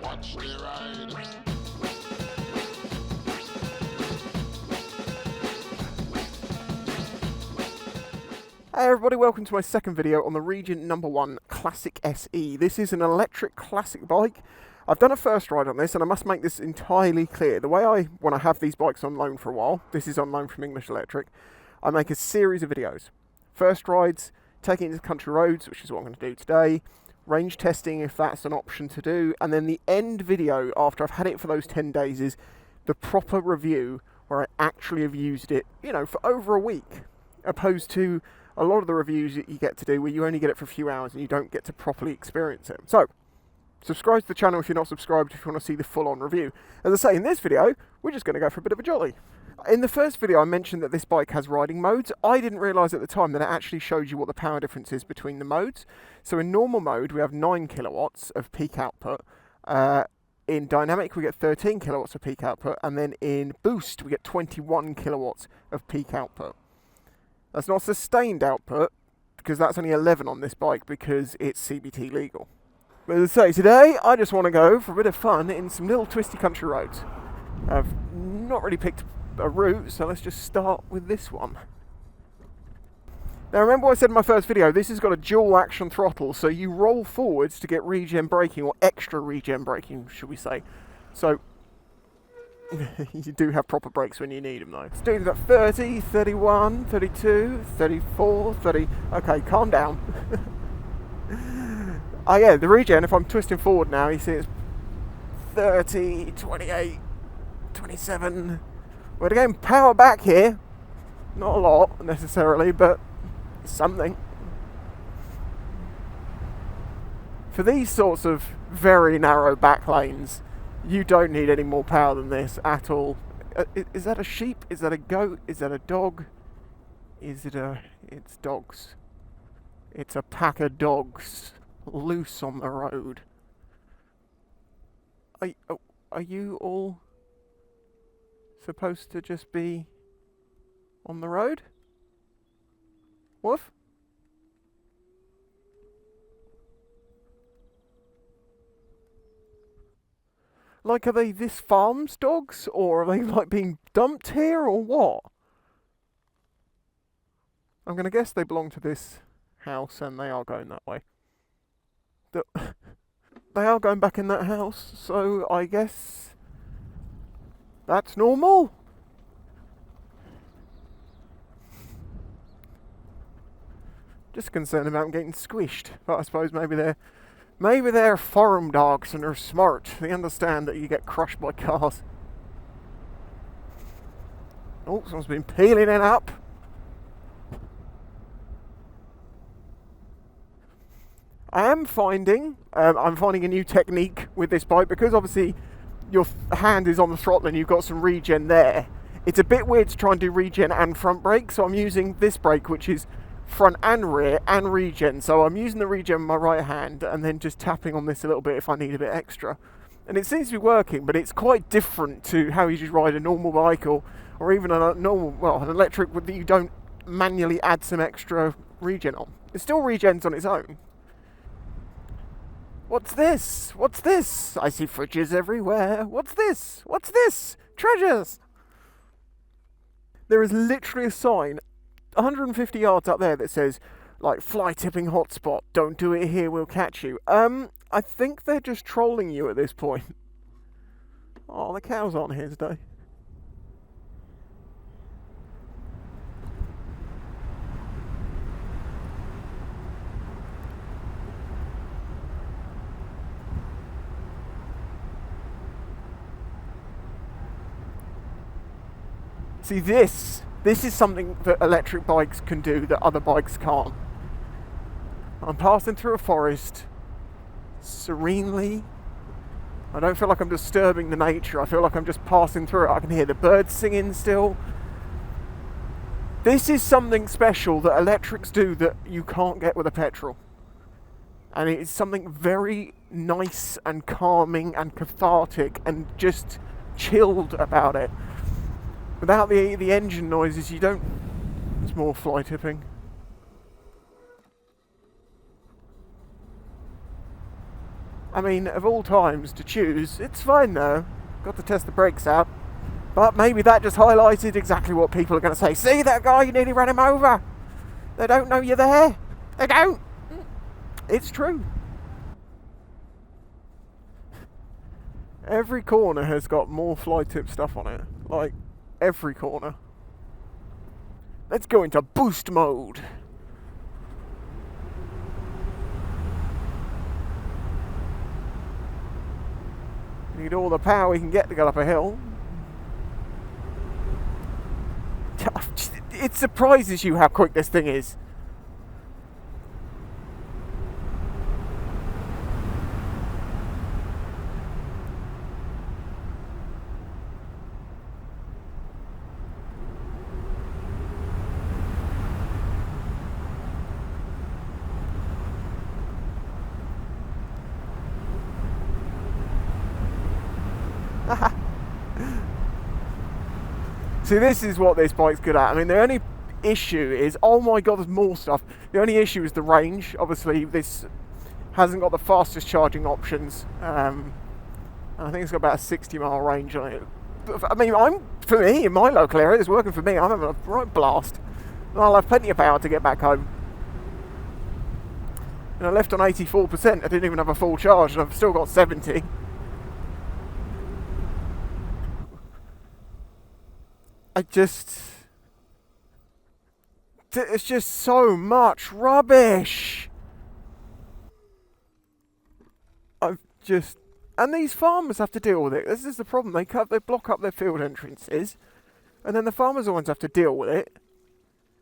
Watch the ride. Hey everybody, welcome to my second video on the Regent No.1 Classic SE. This is an electric classic bike. I've done a first ride on this, and I must make this entirely clear. The way when I have these bikes on loan for a while, this is on loan from English Electric, I make a series of videos. First rides, taking it to country roads, which is what I'm going to do today, range testing if that's an option to do, and then the end video after I've had it for those 10 days is the proper review where I actually have used it, for over a week, opposed to a lot of the reviews that you get to do where you only get it for a few hours and you don't get to properly experience it. So, subscribe to the channel if you're not subscribed if you want to see the full-on review. As I say, in this video, we're just going to go for a bit of a jolly. In the first video, I mentioned that this bike has riding modes. I didn't realise at the time that it actually shows you what the power difference is between the modes. So in normal mode, we have 9 kilowatts of peak output. In dynamic, we get 13 kilowatts of peak output. And then in boost, we get 21 kilowatts of peak output. That's not sustained output, because that's only 11 on this bike because it's CBT legal. But as I say, today I just want to go for a bit of fun in some little twisty country roads. I've not really picked a route, so let's just start with this one. Now remember what I said in my first video, this has got a dual action throttle, so you roll forwards to get regen braking, or extra regen braking, should we say. So you do have proper brakes when you need them though. Let's do that 30, 31, 32, 34, 30... Okay, calm down. Oh yeah, the regen, if I'm twisting forward now, you see it's 30, 28, 27. We're getting power back here. Not a lot, necessarily, but something. For these sorts of very narrow back lanes, you don't need any more power than this at all. Is that a sheep? Is that a goat? Is that a dog? It's dogs. It's a pack of dogs loose on the road. Are you all supposed to just be on the road? Woof? Like, are they this farm's dogs, or are they like being dumped here, or what? I'm going to guess they belong to this house, and they are going that way. They are going back in that house, so I guess that's normal. Just concerned about them getting squished, but I suppose maybe they're farm dogs and they're smart. They understand that you get crushed by cars. Oh, someone's been peeling it up. I'm finding a new technique with this bike, because obviously your hand is on the throttle and you've got some regen there. It's a bit weird to try and do regen and front brake, so I'm using this brake, which is front and rear and regen. So I'm using the regen with my right hand and then just tapping on this a little bit if I need a bit extra. And it seems to be working, but it's quite different to how you just ride a normal bike or even an electric that you don't manually add some extra regen on. It still regens on its own. What's this? What's this? I see fridges everywhere. What's this? What's this? Treasures! There is literally a sign 150 yards up there that says, like, fly tipping hotspot, don't do it here, we'll catch you. I think they're just trolling you at this point. Oh, the cows aren't here today. See, this is something that electric bikes can do that other bikes can't. I'm passing through a forest serenely. I don't feel like I'm disturbing the nature. I feel like I'm just passing through it. I can hear the birds singing still. This is something special that electrics do that you can't get with a petrol. And it's something very nice and calming and cathartic and just chilled about it. Without the engine noises, you don't... It's more fly tipping. I mean, of all times to choose, it's fine though. Got to test the brakes out. But maybe that just highlighted exactly what people are going to say. See that guy, you nearly ran him over. They don't know you're there. They don't. It's true. Every corner has got more fly tip stuff on it. Like, every corner. Let's go into boost mode. Need all the power we can get to get up a hill. It surprises you how quick this thing is. See, this is what this bike's good at. I mean, the only issue is, oh my god, there's more stuff. The only issue is the range. Obviously, this hasn't got the fastest charging options. I think it's got about a 60-mile range on it. But, I mean, for me, in my local area, it's working for me. I'm having a right blast. And I'll have plenty of power to get back home. And I left on 84%. I didn't even have a full charge, and I've still got 70. It's just so much rubbish. And these farmers have to deal with it. This is the problem. They block up their field entrances, and then the farmers are the ones who have to deal with it.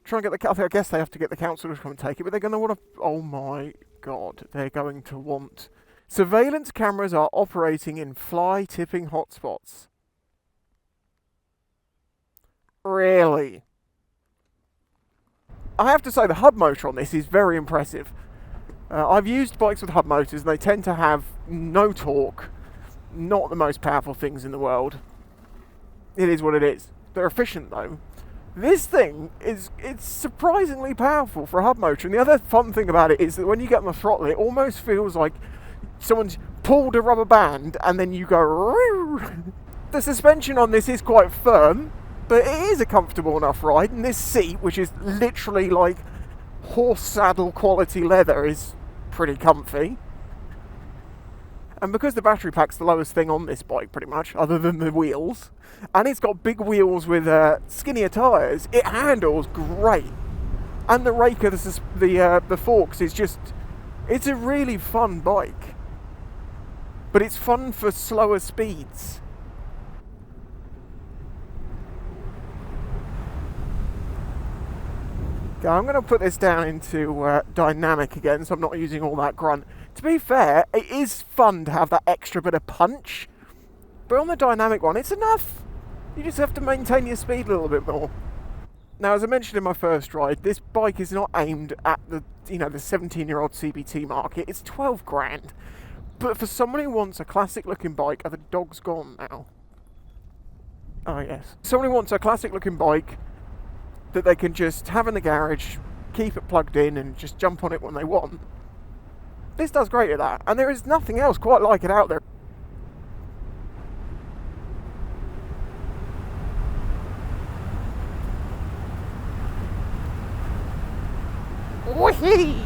Try and get I guess they have to get the council to come and take it, but they're going to want to. Oh my god, they're going to want. Surveillance cameras are operating in fly tipping hotspots. Really? I have to say the hub motor on this is very impressive. I've used bikes with hub motors and they tend to have no torque, not the most powerful things in the world. It is what it is. They're efficient though. This thing it's surprisingly powerful for a hub motor, and the other fun thing about it is that when you get on the throttle, it almost feels like someone's pulled a rubber band and then you go. The suspension on this is quite firm, but it is a comfortable enough ride, and this seat, which is literally like horse saddle quality leather, is pretty comfy. And because the battery pack's the lowest thing on this bike pretty much, other than the wheels, and it's got big wheels with skinnier tyres, it handles great. And the rake of the forks is just, it's a really fun bike. But it's fun for slower speeds. Okay, I'm going to put this down into dynamic again, so I'm not using all that grunt. To be fair, it is fun to have that extra bit of punch, but on the dynamic one, it's enough. You just have to maintain your speed a little bit more. Now, as I mentioned in my first ride, this bike is not aimed at the 17-year-old CBT market. It's 12 grand. But for someone who wants a classic-looking bike, the dog's gone now. Oh yes. Someone who wants a classic-looking bike that they can just have in the garage, keep it plugged in, and just jump on it when they want. This does great at that, and there is nothing else quite like it out there. Whee!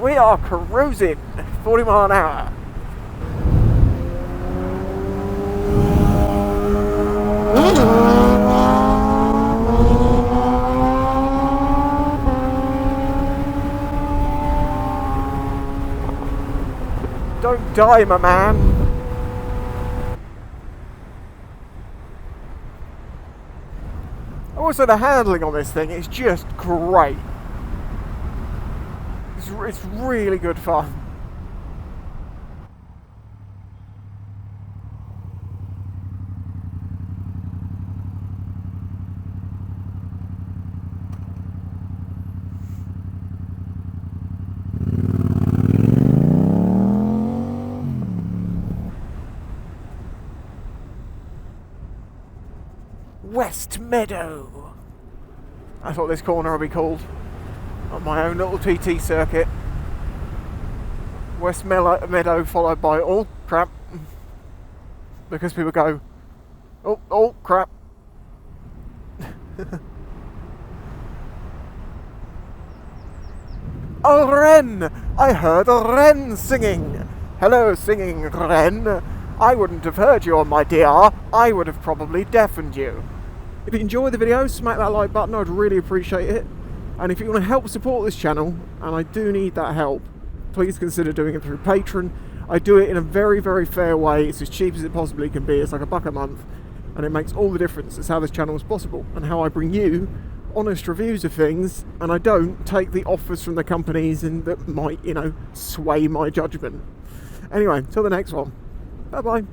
We are cruising 40 mile an hour. Don't die, my man. Also, the handling on this thing is just great. It's really good fun. West Meadow. That's what this corner will be called on my own little TT circuit. West Meadow followed by, oh crap, because people go, oh crap. A wren! I heard a wren singing. Hello, singing wren. I wouldn't have heard you, my dear. I would have probably deafened you. If you enjoyed the video, smack that like button. I'd really appreciate it. And if you want to help support this channel, and I do need that help, please consider doing it through Patreon. I do it in a very, very fair way. It's as cheap as it possibly can be. It's like $1 a month, and it makes all the difference. It's how this channel is possible, and how I bring you honest reviews of things, and I don't take the offers from the companies and that might, sway my judgment. Anyway, till the next one. Bye bye.